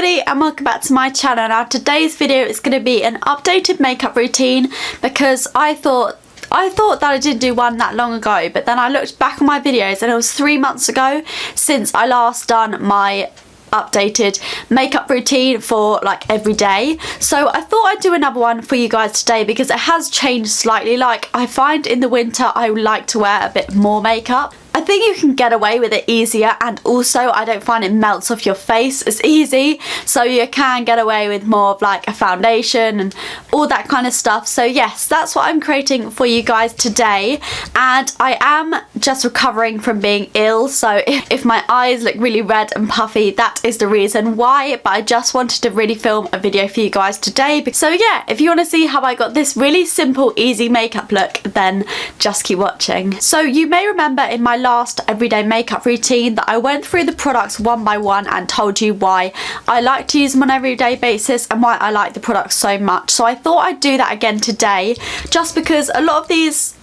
everybody and welcome back to my channel. Now today's video is going to be an updated makeup routine because I thought that I did do one that long ago, but then I looked back on my videos and it was 3 months ago since I last done my updated makeup routine for like every day. So I thought I'd do another one for you guys today because it has changed slightly. Like I find in the winter I like to wear a bit more makeup. I think you can get away with it easier, and also I don't find it melts off your face as easy, so you can get away with more of like a foundation and all that kind of stuff. So yes, that's what I'm creating for you guys today, and I am just recovering from being ill, so if my eyes look really red and puffy, that is the reason why. But I just wanted to really film a video for you guys today. So yeah, if you want to see how I got this really simple easy makeup look, then just keep watching. So you may remember in my last everyday makeup routine that I went through the products one by one and told you why I like to use them on an everyday basis and why I like the products so much. So I thought I'd do that again today, just because a lot of these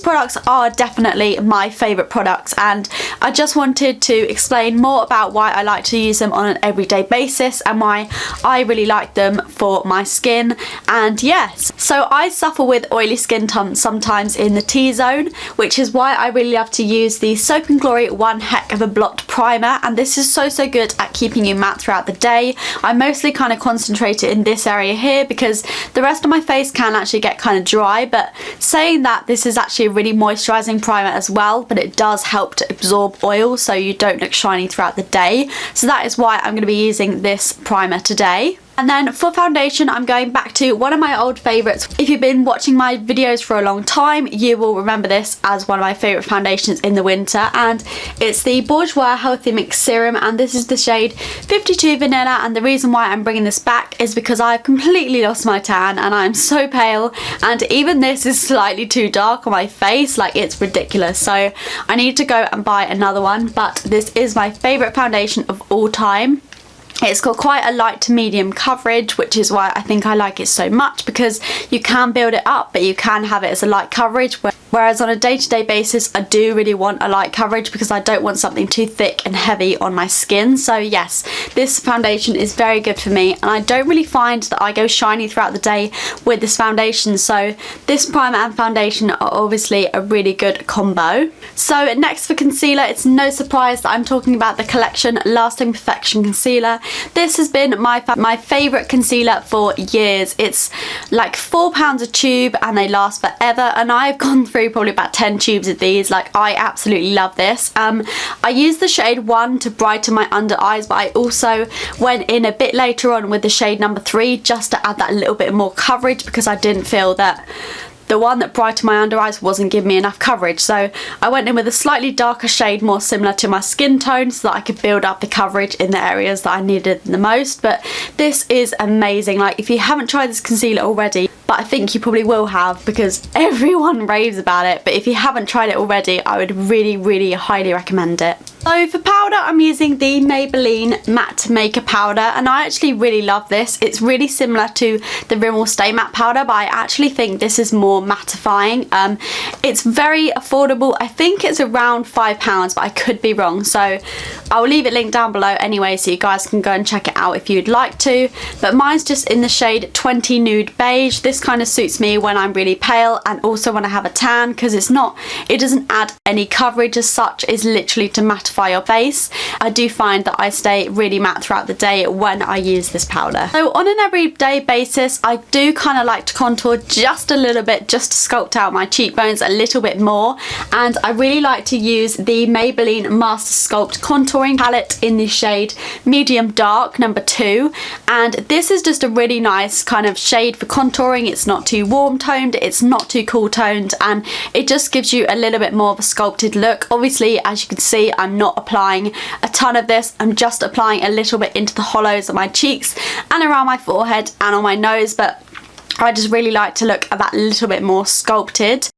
products are definitely my favourite products, and I just wanted to explain more about why I like to use them on an everyday basis and why I really like them for my skin. And yes, so I suffer with oily skin sometimes in the T-zone, which is why I really love to use the Soap & Glory One Heck of a Blot Primer, and this is so good at keeping you matte throughout the day. I mostly kind of concentrate it in this area here because the rest of my face can actually get kind of dry, but saying that, this is actually a really moisturizing primer as well, but it does help to absorb oil so you don't look shiny throughout the day. So that is why I'm going to be using this primer today. And then for foundation, I'm going back to one of my old favourites. If you've been watching my videos for a long time, you will remember this as one of my favourite foundations in the winter, and it's the Bourjois Healthy Mix Serum, and this is the shade 52 Vanilla. And the reason why I'm bringing this back is because I've completely lost my tan and I'm so pale, and even this is slightly too dark on my face, like it's ridiculous. So I need to go and buy another one, but this is my favourite foundation of all time. It's got quite a light to medium coverage, which is why I think I like it so much, because you can build it up but you can have it as a light coverage, whereas on a day-to-day basis I do really want a light coverage because I don't want something too thick and heavy on my skin. So yes, this foundation is very good for me, and I don't really find that I go shiny throughout the day with this foundation, so this primer and foundation are obviously a really good combo. So next for concealer, it's no surprise that I'm talking about the Collection Lasting Perfection Concealer. This has been my favourite concealer for years. It's like £4 a tube and they last forever, and I've gone through probably about 10 tubes of these. Like I absolutely love this. I use the shade 1 to brighten my under eyes, but I also went in a bit later on with the shade number 3 just to add that little bit more coverage, because I didn't feel that the one that brightened my under eyes wasn't giving me enough coverage. So I went in with a slightly darker shade more similar to my skin tone so that I could build up the coverage in the areas that I needed the most. But this is amazing. Like if you haven't tried this concealer already, but I think you probably will have because everyone raves about it, but if you haven't tried it already, I would really highly recommend it. So for powder, I'm using the Maybelline Matte Maker Powder, and I actually really love this. It's really similar to the Rimmel Stay Matte Powder, but I actually think this is more mattifying. It's very affordable. I think it's around £5, but I could be wrong. So I'll leave it linked down below anyway, so you guys can go and check it out if you'd like to. But mine's just in the shade 20 Nude Beige. This kind of suits me when I'm really pale and also when I have a tan, because it doesn't add any coverage as such. It's literally to mattify your face. I do find that I stay really matte throughout the day when I use this powder. So on an everyday basis, I do kind of like to contour just a little bit, just to sculpt out my cheekbones a little bit more, and I really like to use the Maybelline Master Sculpt Contouring Palette in the shade Medium Dark number 2, and this is just a really nice kind of shade for contouring. It's not too warm toned, it's not too cool toned, and it just gives you a little bit more of a sculpted look. Obviously, as you can see, I'm not applying a ton of this. I'm just applying a little bit into the hollows of my cheeks and around my forehead and on my nose, but I just really like to look a that little bit more sculpted.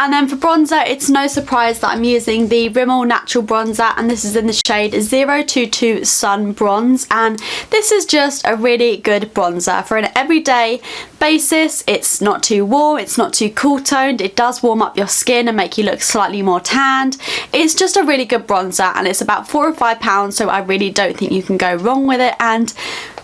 And then for bronzer, it's no surprise that I'm using the Rimmel Natural Bronzer, and this is in the shade 022 Sun Bronze, and this is just a really good bronzer for an everyday basis. It's not too warm, it's not too cool toned, it does warm up your skin and make you look slightly more tanned. It's just a really good bronzer, and it's about £4 or £5, so I really don't think you can go wrong with it. And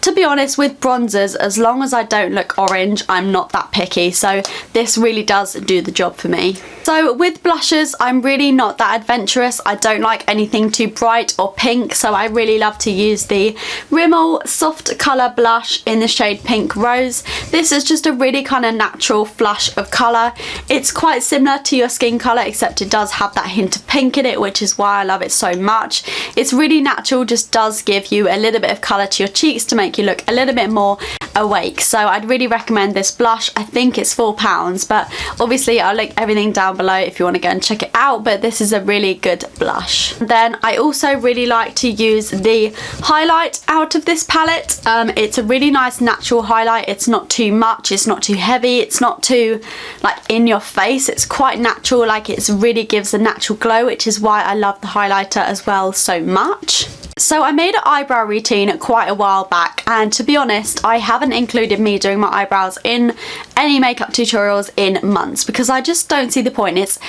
to be honest, with bronzers, as long as I don't look orange, I'm not that picky, so this really does do the job for me. So with blushes, I'm really not that adventurous. I don't like anything too bright or pink, so I really love to use the Rimmel Soft Colour Blush in the shade Pink Rose. This is just a really kind of natural flush of colour. It's quite similar to your skin colour, except it does have that hint of pink in it, which is why I love it so much. It's really natural, just does give you a little bit of colour to your cheeks to make you look a little bit more awake. So I'd really recommend this blush. I think it's £4, but obviously I'll link everything down below if you want to go and check it out, but this is a really good blush. Then I also really like to use the highlight out of this palette. It's a really nice natural highlight. It's not too much, it's not too heavy, it's not too like in your face. It's quite natural, like it really gives a natural glow, which is why I love the highlighter as well so much. So I made an eyebrow routine quite a while back, and to be honest, I haven't included me doing my eyebrows in any makeup tutorials in months because I just don't see the point. It's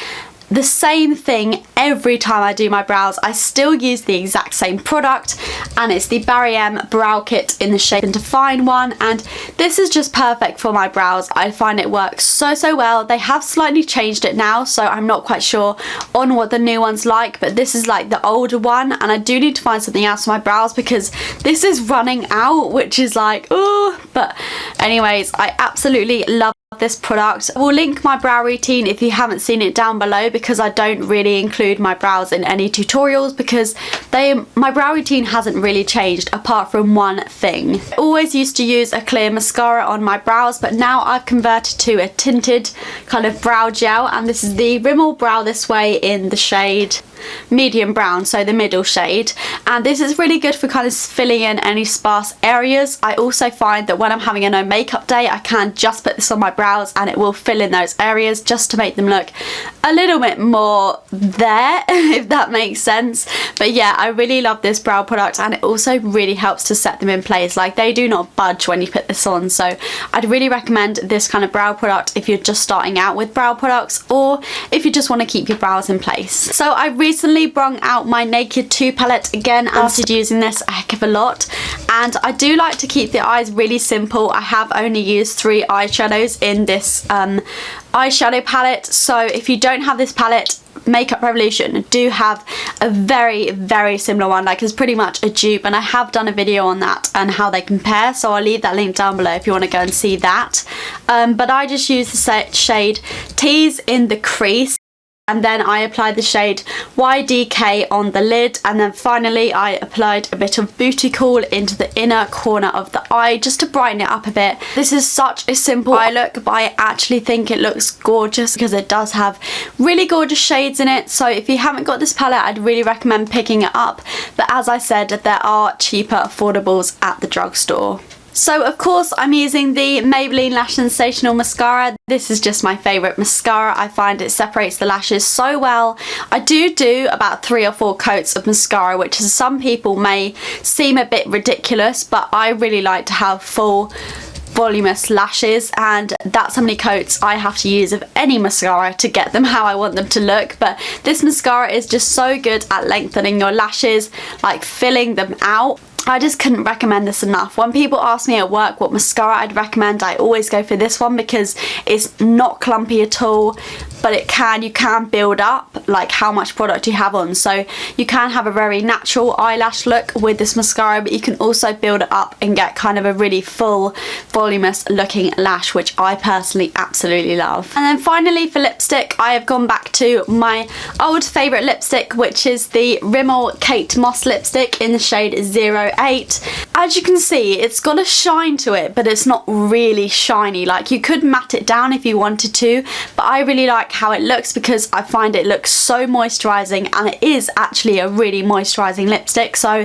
the same thing every time I do my brows. I still use the exact same product, and it's the Barry M Brow Kit in the shade Define one, and this is just perfect for my brows. I find it works so well. They have slightly changed it now, so I'm not quite sure on what the new one's like, but this is like the older one, and I do need to find something else for my brows because this is running out, which is like, oh. But anyways, I absolutely love this product. I will link my brow routine if you haven't seen it down below, because I don't really include my brows in any tutorials because my brow routine hasn't really changed apart from one thing. I always used to use a clear mascara on my brows, but now I've converted to a tinted kind of brow gel, and this is the Rimmel Brow This Way in the shade medium brown, so the middle shade, and this is really good for kind of filling in any sparse areas. I also find that when I'm having a no makeup day, I can just put this on my brows and it will fill in those areas just to make them look a little bit more there, if that makes sense. But yeah, I really love this brow product, and it also really helps to set them in place. Like, they do not budge when you put this on, so I'd really recommend this kind of brow product if you're just starting out with brow products, or if you just want to keep your brows in place. So I recently brung out my Naked 2 palette again after using this a heck of a lot, and I do like to keep the eyes really simple. I have only used 3 eyeshadows in this eyeshadow palette, so if you don't have this palette, Makeup Revolution do have a very similar one. Like, it's pretty much a dupe, and I have done a video on that and how they compare, so I'll leave that link down below if you want to go and see that. But I just use the shade Tease in the crease, and then I applied the shade YDK on the lid, and then finally I applied a bit of Booty Call into the inner corner of the eye just to brighten it up a bit. This is such a simple eye look, but I actually think it looks gorgeous because it does have really gorgeous shades in it. So if you haven't got this palette, I'd really recommend picking it up, but as I said, there are cheaper affordables at the drugstore. So of course I'm using the Maybelline Lash Sensational Mascara. This is just my favourite mascara. I find it separates the lashes so well. I do about 3 or 4 coats of mascara, which to some people may seem a bit ridiculous, but I really like to have full voluminous lashes, and that's how many coats I have to use of any mascara to get them how I want them to look. But this mascara is just so good at lengthening your lashes, like filling them out. I just couldn't recommend this enough. When people ask me at work what mascara I'd recommend, I always go for this one because it's not clumpy at all, but you can build up like how much product you have on. So you can have a very natural eyelash look with this mascara, but you can also build it up and get kind of a really full, voluminous looking lash, which I personally absolutely love. And then finally for lipstick, I have gone back to my old favourite lipstick, which is the Rimmel Kate Moss lipstick in the shade 08. As you can see, it's got a shine to it, but it's not really shiny. Like, you could matte it down if you wanted to, but I really like how it looks because I find it looks so moisturising, and it is actually a really moisturising lipstick. So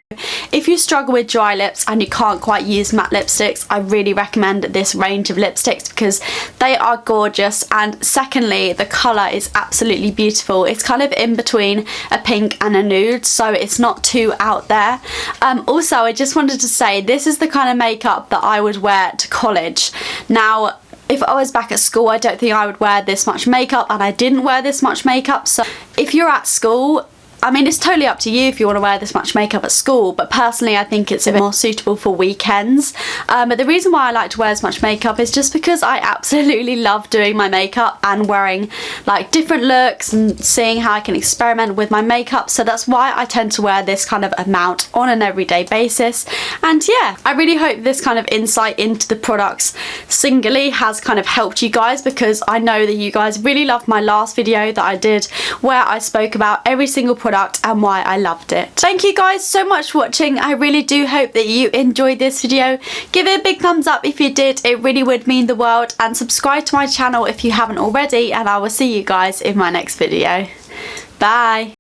If you struggle with dry lips and you can't quite use matte lipsticks, I really recommend this range of lipsticks because they are gorgeous, and secondly, the colour is absolutely beautiful. It's kind of in between a pink and a nude, so it's not too out there. Also, I just wanted to say, this is the kind of makeup that I would wear to college. Now, if I was back at school, I don't think I would wear this much makeup, and I didn't wear this much makeup. So if you're at school, I mean, it's totally up to you if you want to wear this much makeup at school, but personally I think it's a bit more suitable for weekends. But the reason why I like to wear as much makeup is just because I absolutely love doing my makeup and wearing like different looks and seeing how I can experiment with my makeup. So that's why I tend to wear this kind of amount on an everyday basis. And yeah, I really hope this kind of insight into the products singly has kind of helped you guys, because I know that you guys really loved my last video that I did where I spoke about every single product and why I loved it. Thank you guys so much for watching. I really do hope that you enjoyed this video. Give it a big thumbs up if you did, it really would mean the world, and subscribe to my channel if you haven't already, and I will see you guys in my next video. Bye.